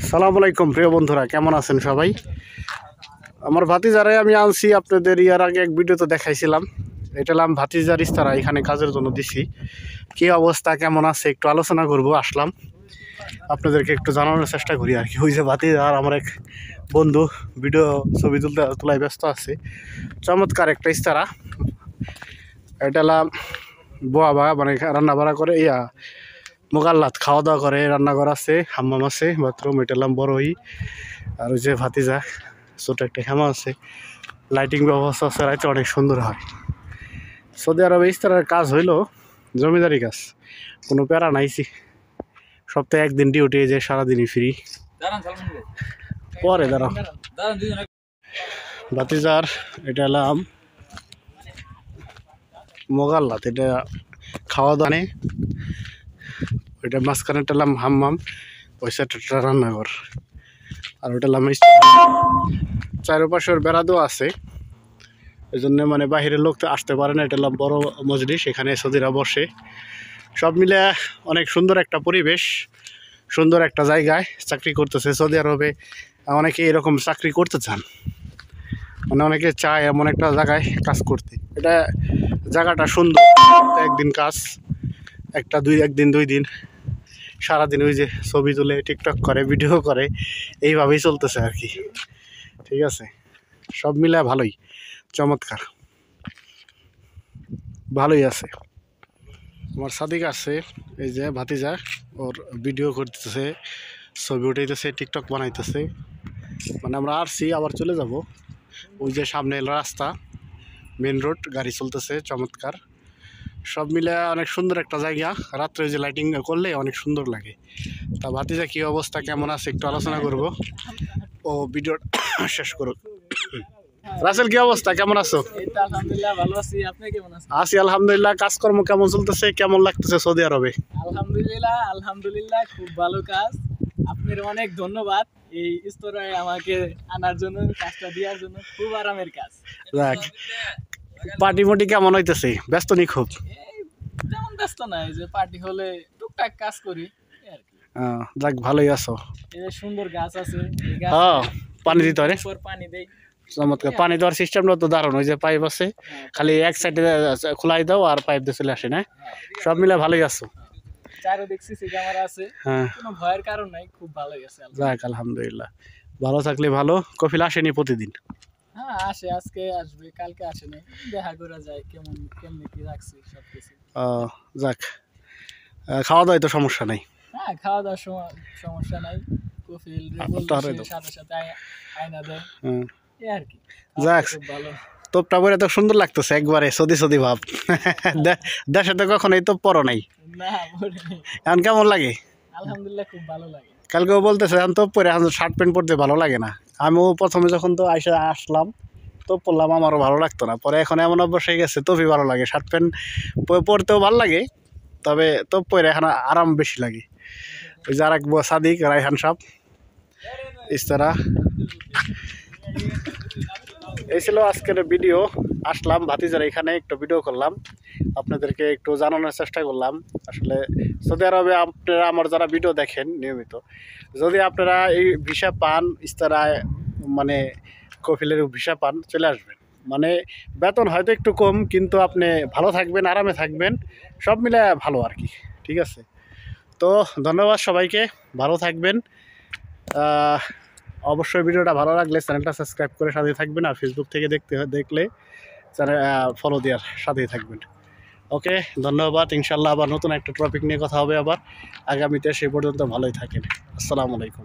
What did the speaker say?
আসসালামু আলাইকুম প্রিয় বন্ধুরা, কেমন আছেন সবাই? আমার ভাতিজারে আমি আনছি, আপনাদের ইয়ার আগে এক ভিডিওতে দেখাইছিলাম। এটা হলাম ভাতিজার ইস্তারা, এখানে কাজের জন্য দিছি। কি অবস্থা, কেমন আছে একটু আলোচনা করব আসলাম, আপনাদেরকে একটু জানানোর চেষ্টা করি আর কি। ওই যে ভাতিজার আমার এক বন্ধু ভিডিও ছবি তোলায় ব্যস্ত আছে। চমৎকার একটা ইস্তারা। এটা হলাম বোয়া মানে রান্না বাড়া করে মোগাল্লাত খাওয়া দাওয়া করে, রান্নাঘর আছে, হাম্মাম আছে, বাথরুম। এটা হলাম বড়ই। আর ওই যে ভাতিজা ছোট একটা হেমা আছে, লাইটিং ব্যবস্থা আছে, রাইতে অনেক সুন্দর হয়। সৌদি আরবে ইস্তারার কাজ হইলো জমিদারি কাজ, কোনো প্যারা নাইছি। সপ্তাহে একদিন ডিউটি, যে সারাদিনই ফ্রি। পরে দাঁড়াও ভাতিজার এটা হলাম মোগাল্লাত, এটা খাওয়া দাওয়া নেই। ওইটা মাঝখানে টালাম হাম্মাম, ওই সাইডটা রান্নাঘর। আর ওটা হলাম চারপাশে ওর বেড়া দেওয়া আছে, ওই জন্য মানে বাহিরের লোক তো আসতে পারে না। এটা হলাম বড় মজলিস, এখানে সৌদিরা বসে। সব মিলে অনেক সুন্দর একটা পরিবেশ, সুন্দর একটা জায়গায় চাকরি করতেছে সৌদি আরবে। অনেকে এরকম চাকরি করতে চান, মানে অনেকে চায় এমন একটা জায়গায় কাজ করতে। এটা জায়গাটা সুন্দর, একদিন কাজ, একদিন দুই দিন, সারাদিন ওই যে ছবি তুলে টিকটক করে, ভিডিও করে, এইভাবেই চলতেছে আর কি। ঠিক আছে, সব মিলে ভালোই, চমৎকার, ভালোই আছে। আমার সাদিক আছে, এই যে ভাতিজা, ওর ভিডিও করতেছে, ছবি উঠাইতেছে, টিকটক বানাইতেছে। মানে আমরা আসছি, আবার চলে যাব। ওই যে সামনে রাস্তা, মেন রোড, গাড়ি চলতেছে, চমৎকার। সব মিলে অনেক সুন্দর একটা জায়গা। রাত্রে ওই যে লাইটিং করলে অনেক সুন্দর লাগে। তা ভাতিজা কি অবস্থা, কেমন আছে একটু আলোচনা করব, ও ভিডিও শেষ করুক। রাসেল কি অবস্থা, কেমন আছো? আলহামদুলিল্লাহ ভালো আছি, আপনি কেমন আছেন? আছি আলহামদুলিল্লাহ। কাজকর্ম কেমন চলতেছে, কেমন লাগতেছে সৌদি আরবে? আলহামদুলিল্লাহ খুব ভালো কাজ। আপনার অনেক ধন্যবাদ এই স্তরে আমাকে আনার জন্য, কাজটা দেওয়ার জন্য। খুব আরামের কাজ। যাক, পার্টি মোটি কেমন হইতেছে? ব্যস্ত নি খুব? তেমন ব্যস্ত নাই, যে পার্টি হলে টুকটাক কাজ করি আর কি। যাক, ভালোই আছো। এই যে সুন্দর গাছ আছে, পানি দিতে হয়, পানি দেই। চমৎকার। পানি দেওয়ার সিস্টেমটা তো দারুণ। ওই যে পাইপ আছে, খালি এক সাইডে খোলাই দাও আর পাইপ দিয়ে চলে আসে না? সব মিলে ভালোই আছো? চারদিক সিসি ক্যামেরা আছে, কোনো ভয়ের কারণ নাই, খুব ভালোই আছে। যাক আলহামদুলিল্লাহ, ভালো থাকলে ভালো। কফিল আসেনি প্রতিদিন? হ্যাঁ আসে, আজকে আসবে, কালকে আসে নাই, দেখা করা যায় কেমনি কি রাখছি সবকিছু। যাক, খাওয়া দাওয়ায় তো সমস্যা নাই? হ্যাঁ, খাওয়া দাওয়ার সমস্যা নাই। কফিল সাথে সাথে আয়না দেয় আর কি। যাক, ভালো। তোপটা পরে তো সুন্দর লাগতেছে, একবারে সদি সদি ভাব। দেশে তো কখনোই তো পরো নাই, না এখন কেমন লাগে? আলহামদুলিল্লাহ খুব ভালো লাগে। কালকেও বলতেছে এখন তো পরে, এখন শার্ট প্যান্ট পরতে ভালো লাগে না। আমিও প্রথমে যখন তো আসলাম তো পরলাম, আমারও ভালো লাগতো না। পরে এখন এমন অভ্যাস হয়ে গেছে, তোপই ভালো লাগে। শার্ট প্যান্ট পরতেও ভালো লাগে, তবে তোপ পরে এখন আরাম বেশি লাগে। ওই যে আর এক সাদিক, রায়হান সাহেব ইস্তারা। এই ছিল আজকের ভিডিও। আসলাম ভাতিজার এখানে, একটু ভিডিও করলাম, আপনাদেরকে একটু জানানোর চেষ্টা করলাম। আসলে সৌদি আরবে আপনারা আমার যারা ভিডিও দেখেন নিয়মিত, যদি আপনারা এই ভিসা পান, ইস্তারায় মানে কফিলের ভিসা পান, চলে আসবেন। মানে বেতন হয়তো একটু কম, কিন্তু আপনি ভালো থাকবেন, আরামে থাকবেন, সব মিলে ভালো আর কি। ঠিক আছে, তো ধন্যবাদ সবাইকে, ভালো থাকবেন। অবশ্যই ভিডিওটা ভালো লাগলে চ্যানেলটা সাবস্ক্রাইব করে সাথে থাকবেন, আর ফেসবুক থেকে দেখলে চ্যানেল ফলো দেওয়ার সাথেই থাকবেন। ওকে, ধন্যবাদ। ইনশাল্লাহ আবার নতুন একটা টপিক নিয়ে কথা হবে আবার আগামীতে। সেই পর্যন্ত ভালোই থাকেন। আসসালামু আলাইকুম।